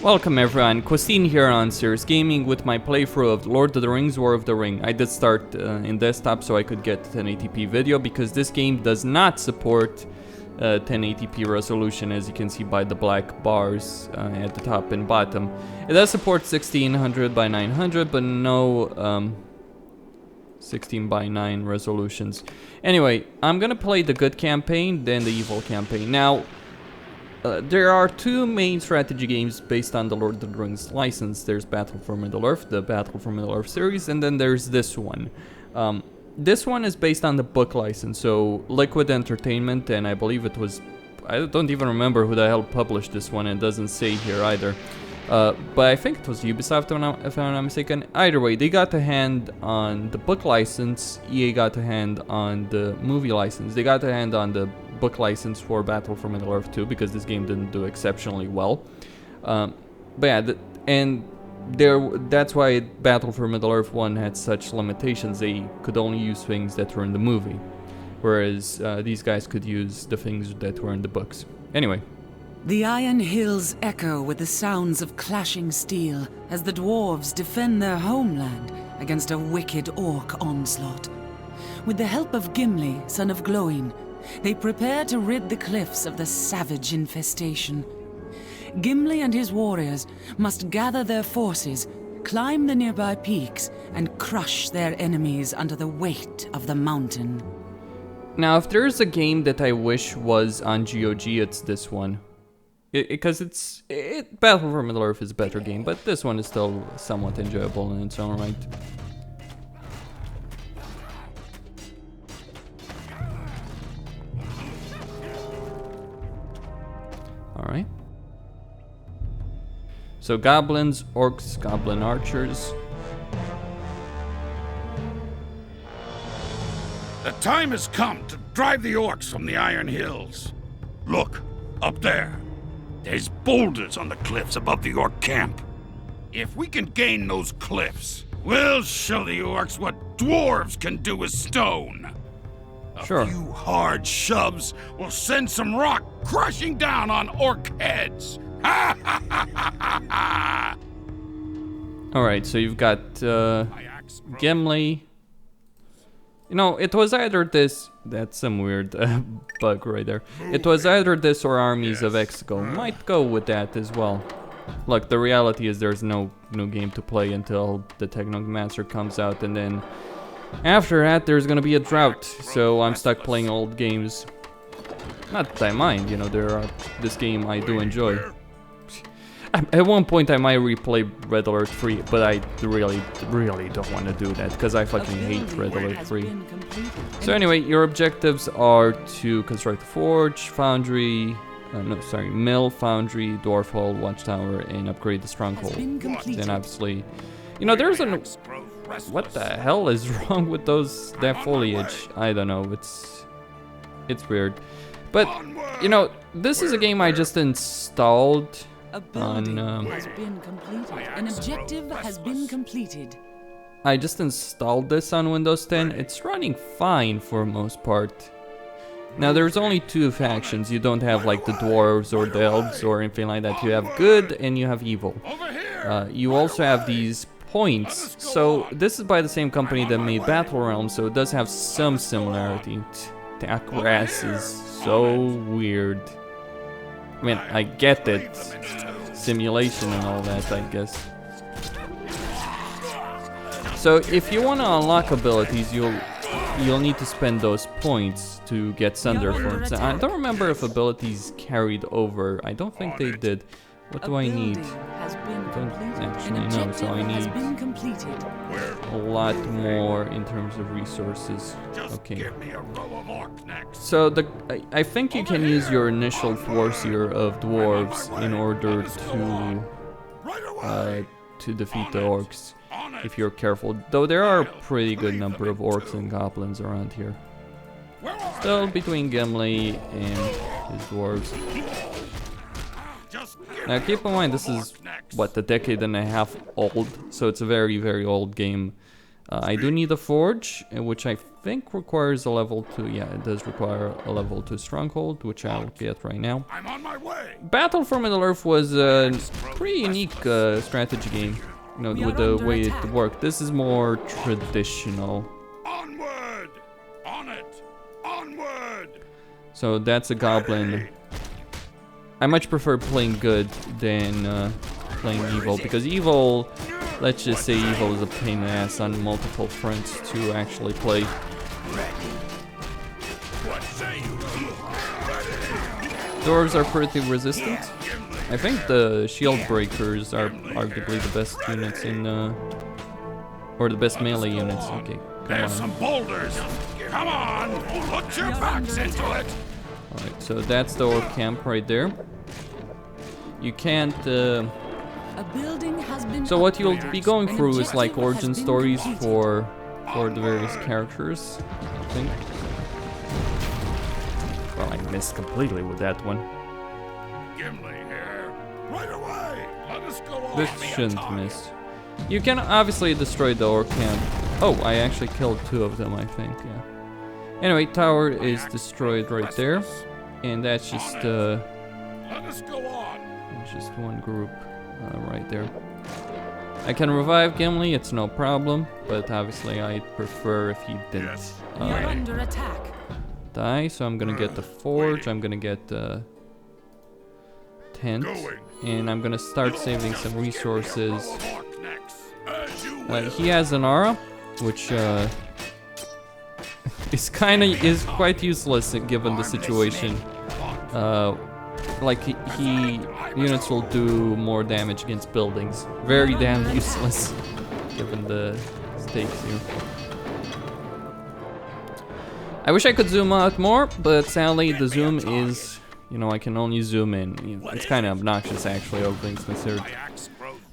Welcome everyone, Costin here on Serious Gaming with my playthrough of Lord of the Rings War of the Ring. I did start in desktop so I could get 1080p video because this game does not support 1080p resolution, as you can see by the black bars at the top and bottom. It does support 1600 by 900 but no 16 by 9 resolutions. Anyway, I'm gonna play the good campaign, then the evil campaign. Now, there are two main strategy games based on the Lord of the Rings license. There's Battle for Middle-earth, the Battle for Middle-earth series, and then there's this one. This one is based on the book license, so Liquid Entertainment, and I believe it was... I don't even remember who the hell published this one, it doesn't say here either. But I think it was Ubisoft, if I'm not mistaken. Either way, they got a hand on the book license, EA got a hand on the movie license, they got a hand on the book license for Battle for Middle-earth 2 because this game didn't do exceptionally well. But yeah, that's why Battle for Middle-earth 1 had such limitations. They could only use things that were in the movie, whereas these guys could use the things that were in the books. Anyway. The iron hills echo with the sounds of clashing steel as the dwarves defend their homeland against a wicked orc onslaught. With the help of Gimli, son of Glóin, they prepare to rid the cliffs of the savage infestation. Gimli and his warriors must gather their forces, climb the nearby peaks, and crush their enemies under the weight of the mountain. Now, if there's a game that I wish was on GOG, it's this one. Because Battle for Middle-earth is a better game, but this one is still somewhat enjoyable in its own right. Alright. So goblins, orcs, goblin archers. The time has come to drive the orcs from the Iron Hills. Look, up there. There's boulders on the cliffs above the orc camp. If we can gain those cliffs, we'll show the orcs what dwarves can do with stone. Sure. A few hard shoves will send some rock crashing down on orc heads. Ha ha ha ha ha! Alright, so you've got Gimli. You know, it was either this... That's some weird bug right there. It was either this or Armies of Exegol. Might go with that as well. Look, the reality is there's no game to play until the Technomancer comes out, and then after that there's gonna be a drought, so I'm stuck playing old games. Not that I mind, you know, this game I do enjoy. At one point I might replay Red Alert 3, but I really don't want to do that, because I fucking hate Red Alert 3. So anyway, your objectives are to construct a forge, foundry, mill, foundry, dwarf hall, watchtower, and upgrade the stronghold. Then obviously, you know, there's an... What the hell is wrong with that foliage? I don't know, it's weird. But, you know, this is a game I just installed on... An objective has been completed. I just installed this on Windows 10. It's running fine for most part. Now there's only two factions. You don't have like the dwarves or the elves or anything like that. You have good and you have evil. You also have these points. So this is by the same company that made Battle Realms, so it does have some similarity. Tackgrass is so weird. I mean, I get it. Simulation and all that, I guess. So if you want to unlock abilities, you'll need to spend those points to get Sunder, for instance. I don't remember if abilities carried over. I don't think they did. What do I need? I don't actually know, so I need a lot more in terms of resources. Okay. So I think you can use your initial force here of dwarves in order to defeat the orcs, if you're careful. Though there are a pretty good number of orcs and goblins around here. Still between Gimli and his dwarves. Now keep in mind this is, what, a decade and a half old, so it's a very, very old game. I do need a forge, which I think requires a level 2. Yeah, it does require a level 2 stronghold, which I'll get right now. I'm on my way. Battle for Middle-earth was a pretty unique strategy game, you know, with the way it worked. This is more traditional. Onward! On it! Onward! So that's a goblin. I much prefer playing good than playing evil, because evil, let's just say evil is a pain in the ass on multiple fronts to actually play. Dwarves are pretty resistant. I think the shield breakers are arguably the best units in, or the best melee units. Okay, There's some boulders. Come on, put your backs into it. Alright, so that's the orc camp right there. You can't. A building has been So what you'll be going An through is like objective origin has been stories completed. for the various characters, I think. Well, I missed completely with that one. Gimli here. Right away. Let us go on. This shouldn't miss. You can obviously destroy the orc camp. Oh, I actually killed 2 of them, I think, yeah. Anyway, tower is destroyed right there. And that's just, Let us go on. just one group right there. I can revive Gimli, it's no problem, but obviously I'd prefer if he didn't We are under attack. die. So I'm gonna get the forge, I'm gonna get the tent, and I'm gonna start saving some resources. He has an aura, which is quite useless given the situation. Like units will do more damage against buildings. Very damn useless given the stakes here. I wish I could zoom out more, but sadly the zoom is, you know, I can only zoom in. You know, it's kind of obnoxious actually, all things considered.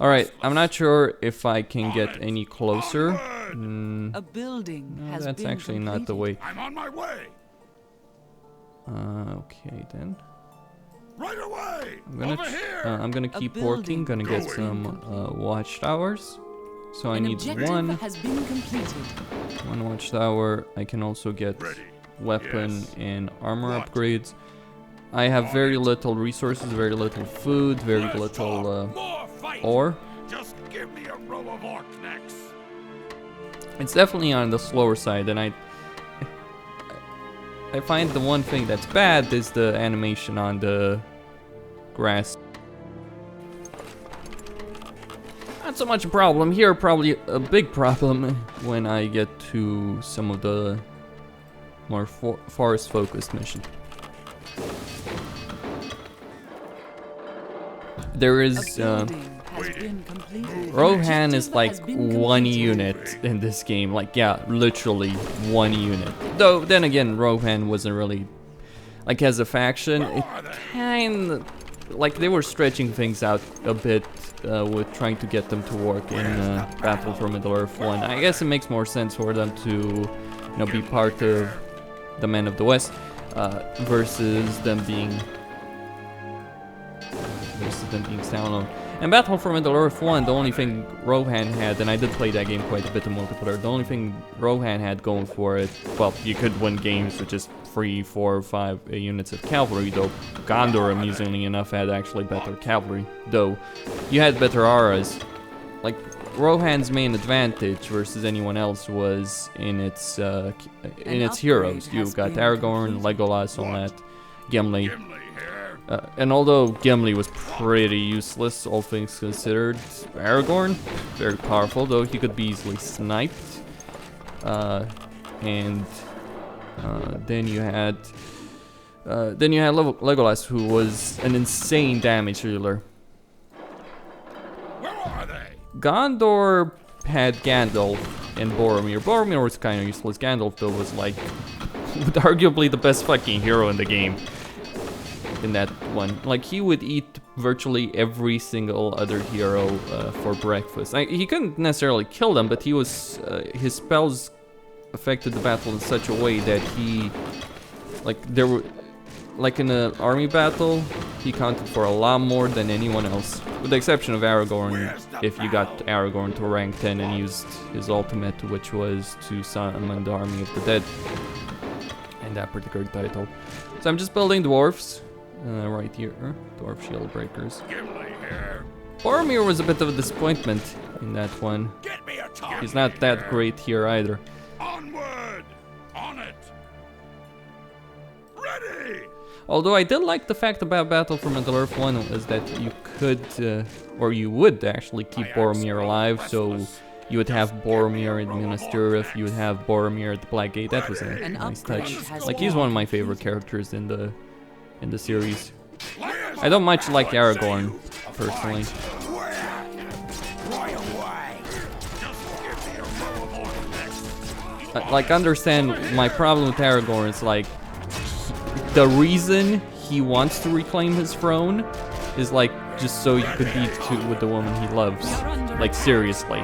Alright, I'm not sure if I can get any closer. A building No, has that's been actually not the way. I'm on my way. Okay then. Right away. I'm gonna keep working, gonna get some watchtowers. So I An need objective one has been completed. watchtower. I can also get Ready. weapon Yes. and armor What? upgrades. I have very little resources, very little food, very Let's little talk. More fight. ore. Just give me a row of orc necks. It's definitely on the slower side, and I find the one thing that's bad is the animation on the grass. Not so much a problem here, probably a big problem when I get to some of the more forest-focused missions. There is A building has been completed. Rohan is Objective like has been one completed. unit in this game. Like, yeah, literally one unit. Though, then again, Rohan wasn't really, like, as a faction, it kind like, they were stretching things out a bit with trying to get them to work in Battle for Middle-earth 1. I guess it makes more sense for them to, you know, be part of the Men of the West versus them being standalone. And Battle for Middle-earth 1, the only thing Rohan had, and I did play that game quite a bit in multiplayer, the only thing Rohan had going for it, well, you could win games with just 3, 4, 5 units of cavalry, though Gondor, amusingly enough, had actually better cavalry, though you had better auras. Like, Rohan's main advantage versus anyone else was in its heroes. You got Aragorn, Legolas, all that, Gimli. And although Gimli was pretty useless, all things considered, Aragorn, very powerful, though he could be easily sniped. And then you had Legolas, who was an insane damage dealer. Where are they? Gondor had Gandalf and Boromir. Boromir was kind of useless. Gandalf, though, was like arguably the best fucking hero in the game. In that one, like, he would eat virtually every single other hero for breakfast. He couldn't necessarily kill them, but he was his spells affected the battle in such a way that he, like, there were, like, in an army battle, he counted for a lot more than anyone else, with the exception of Aragorn. Where's the if you got Aragorn to rank 10 and used his ultimate, which was to summon the Army of the Dead in that particular title. So I'm just building dwarfs right here. Dwarf shield breakers. Gimli here. Boromir was a bit of a disappointment in that one. Get me a target. He's not that great here either. Onward! On it! Ready! Although I did like the fact about Battle for Middle-earth 1 is that you could, or you would actually keep Boromir alive, so you would have Boromir in Minas Tirith, you would have Boromir at the Black Gate. That was a nice touch. Like, he's one of my favorite characters in the series. I don't much like Aragorn, personally. Like, understand, my problem with Aragorn is, like, the reason he wants to reclaim his throne is, like, just so he could be with the woman he loves. Like, seriously.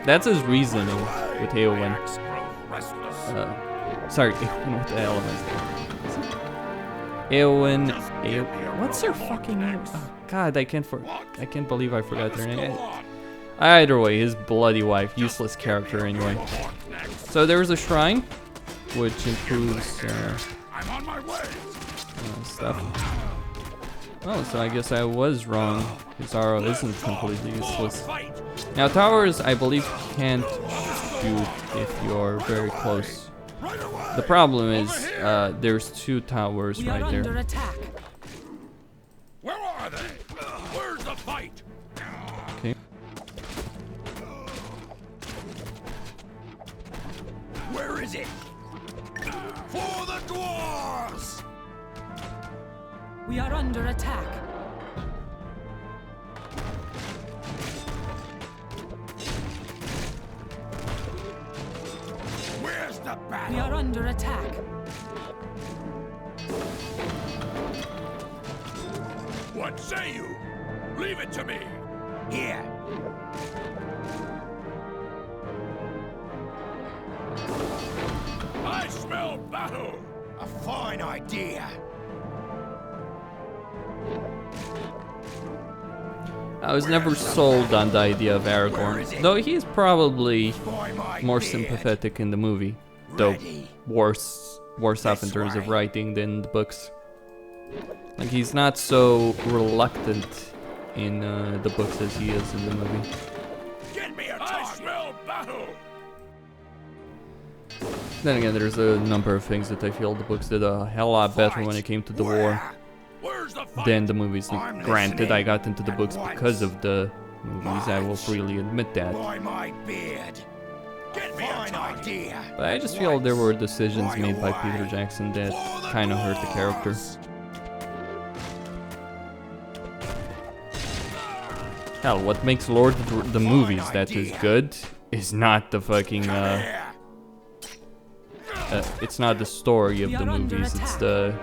That's his reasoning with Eowyn. Sorry, Eowyn, what the hell am I saying? Eowyn, what's her fucking name? Oh, God, I can't believe I forgot her name. Either way, his bloody wife, useless character anyway. So there's a shrine, which improves stuff. Oh, so I guess I was wrong. His arrow isn't completely useless. Now towers, I believe, can't shoot if you're very close. The problem is, there's 2 towers right there. Where are they? Where's the fight? Okay. Where is it? For the dwarves! We are under attack. Where's the battle? We are under attack. What say you? Leave it to me. Here. I smell battle. A fine idea. I was never sold on the idea of Aragorn, though he's probably more sympathetic in the movie, though worse off in terms of writing than the books. Like, he's not so reluctant in the books as he is in the movie. Get me a target. I smell battle. Then again, there's a number of things that I feel the books did a hell lot better when it came to the war than the movies. Granted, I got into the books because of the movies, I will freely admit that. But I just feel there were decisions made by Peter Jackson that kind of hurt the character. Hell, what makes Lord of the movies that is good is not the fucking, it's not the story of the movies, it's the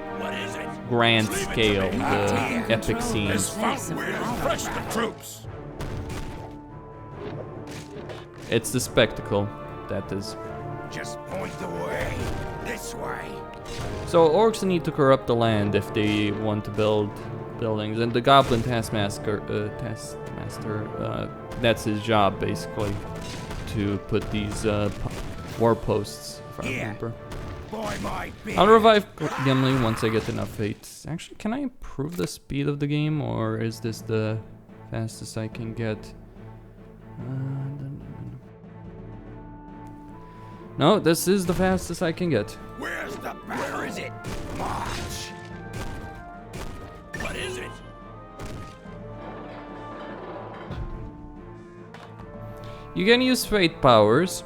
grand scale, the epic scenes. It's the spectacle, that is. Just point the way. This way. So orcs need to corrupt the land if they want to build buildings, and the goblin taskmaster, that's his job basically, to put these war posts, if I remember. I'll revive Gimli once I get enough fates. Actually, can I improve the speed of the game, or is this the fastest I can get? No, this is the fastest I can get. Where is it? March. What is it? You can use fate powers.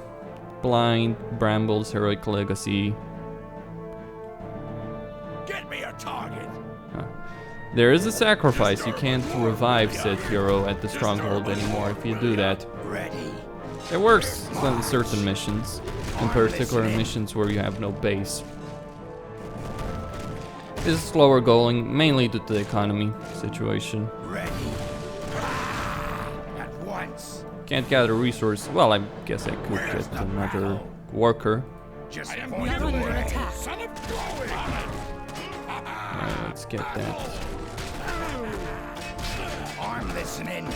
Blind, Brambles, Heroic Legacy. Get me a target. There is a sacrifice. You can't revive said hero at the stronghold anymore if you do that. It works on certain missions, in particular missions where you have no base. It's slower going, mainly due to the economy situation. At once. Can't gather resources. Well, I guess I could get another worker. Just let's get that. I'm listening.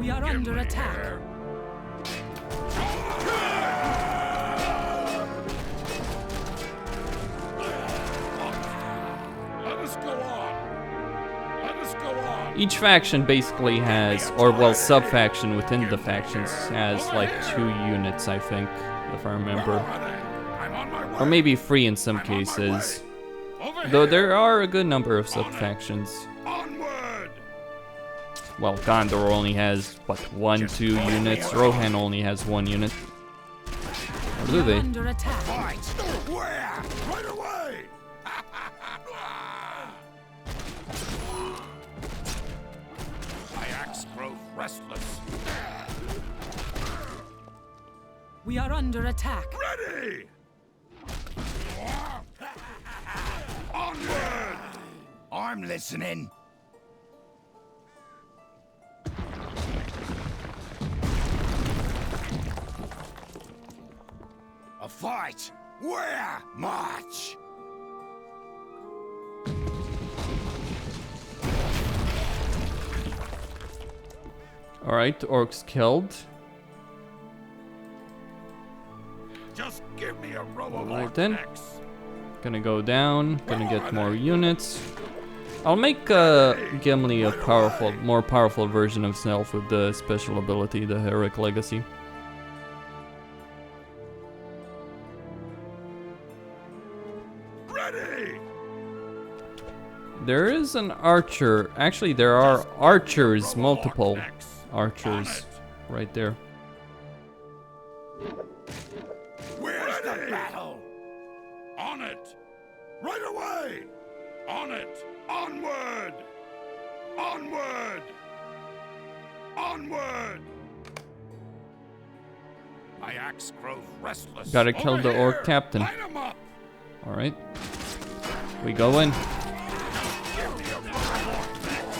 We are under attack. Let us go on. Let us go on. Each faction basically has, or well, sub-faction within the factions has like 2 units, I think, if I remember. I'm on my way. Or maybe 3 in some cases. Over Though here. there are a good number of sub-factions. Onward. Well, Gondor only has, what, 1, 2 units? Rohan only has 1 unit. Or do they? Under attack. Fight. Where? Right away. My axe grows restless. We are under attack. Ready. Onward. I'm listening. A fight. Where? March. Alright, orcs killed. Just give me a row of Alright orc then. necks. Gonna go down, gonna get more units. I'll make Gimli a more powerful version of himself with the special ability, the Heroic Legacy. Ready. There is an archer. Actually, there are archers, multiple necks. archers right there. Where's the battle? On it. Right away. On it. Onward. Onward. Onward. My axe grows restless. Gotta kill the orc captain. Light 'em up. Alright. We go in. Give me a row of orc necks.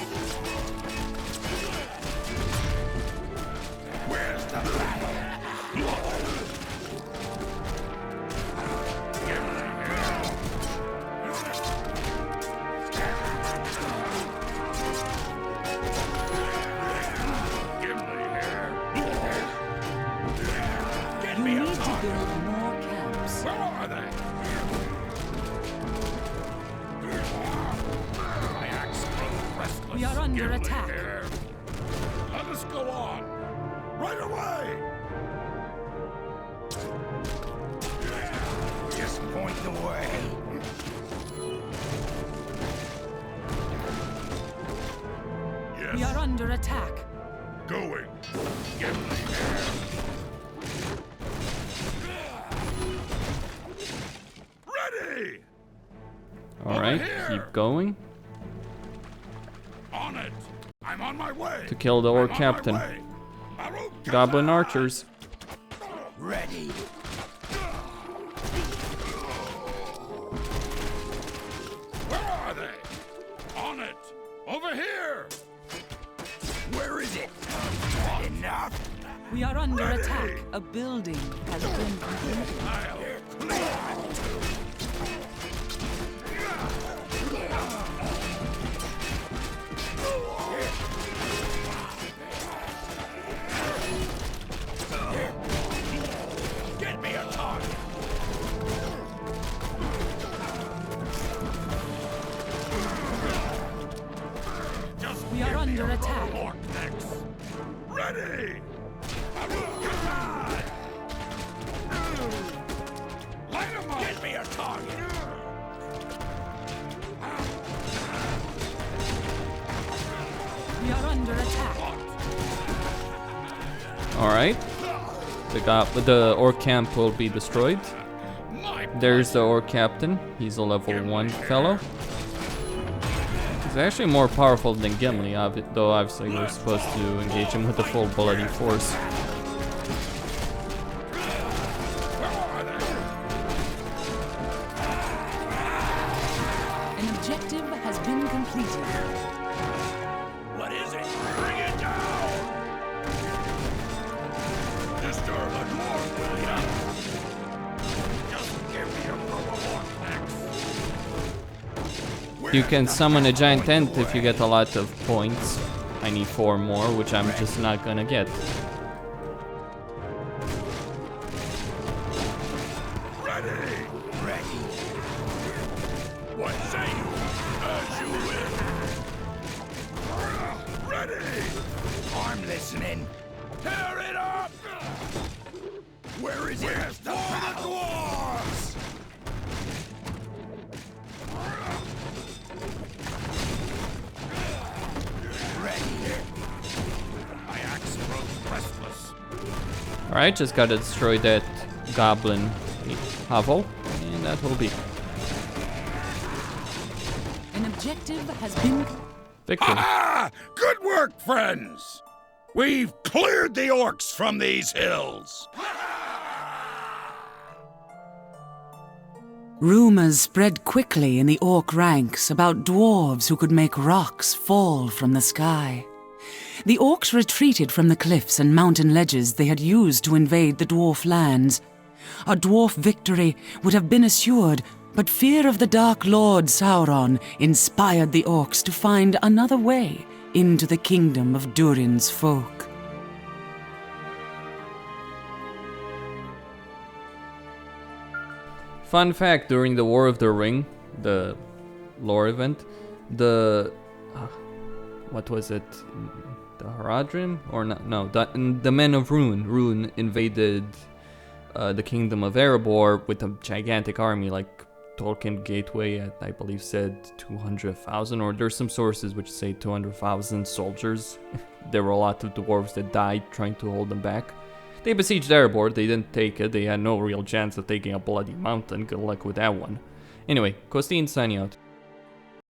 Where's the battle? Gimli here. Get You me a need to target. build more camps. Where are they? My axe grows restless. We are under Gimli attack. here. Let us go on. Right away. Just point the way. Yes. We are under attack. Going. Gimli here. Ready. Alright, here. keep going. On it. I'm on my way. To kill the orc I'm on my captain. way. Baruch Goblin Kazan. archers. Ready. Where are they? On it. Over here. Where is it? Enough. We are under Ready. attack. A building has been completed. I'll get me a target. Just We are give me under a row attack. of orc necks. Ready. Baruch Kazan. Light 'em up. Get me a target. We are under attack. Alright. The orc camp will be destroyed. My There's the orc captain. He's a level 1 fellow. He's actually more powerful than Gimli, though obviously we're supposed to engage him with the full bloody force. An objective has been completed. What is it? Bring it down! Disturb the dwarf, will ya? Just give me a row of orc necks. You can summon a giant ant if you get a lot of points. I need 4 more, which I'm just not gonna get. Ready! Ready! What say you? As you will. Ready! I'm listening. Tear it up! Where's the dwarves? Ready. My axe grows restless. Alright, just gotta destroy that goblin hovel, and that will be An objective has been... victory. Ah! Good work, friends! We've cleared the orcs from these hills! Rumors spread quickly in the orc ranks about dwarves who could make rocks fall from the sky. The orcs retreated from the cliffs and mountain ledges they had used to invade the dwarf lands. A dwarf victory would have been assured, but fear of the Dark Lord Sauron inspired the orcs to find another way into the kingdom of Durin's folk. Fun fact, during the War of the Ring, the lore event, what was it? The Haradrim? Or not? No, the Men of Rune invaded the kingdom of Erebor with a gigantic army, like Tolkien Gateway, I believe, said 200,000, or there's some sources which say 200,000 soldiers. There were a lot of dwarves that died trying to hold them back. They besieged Erebor, they didn't take it, they had no real chance of taking a bloody mountain, good luck with that one. Anyway, Costin signing out.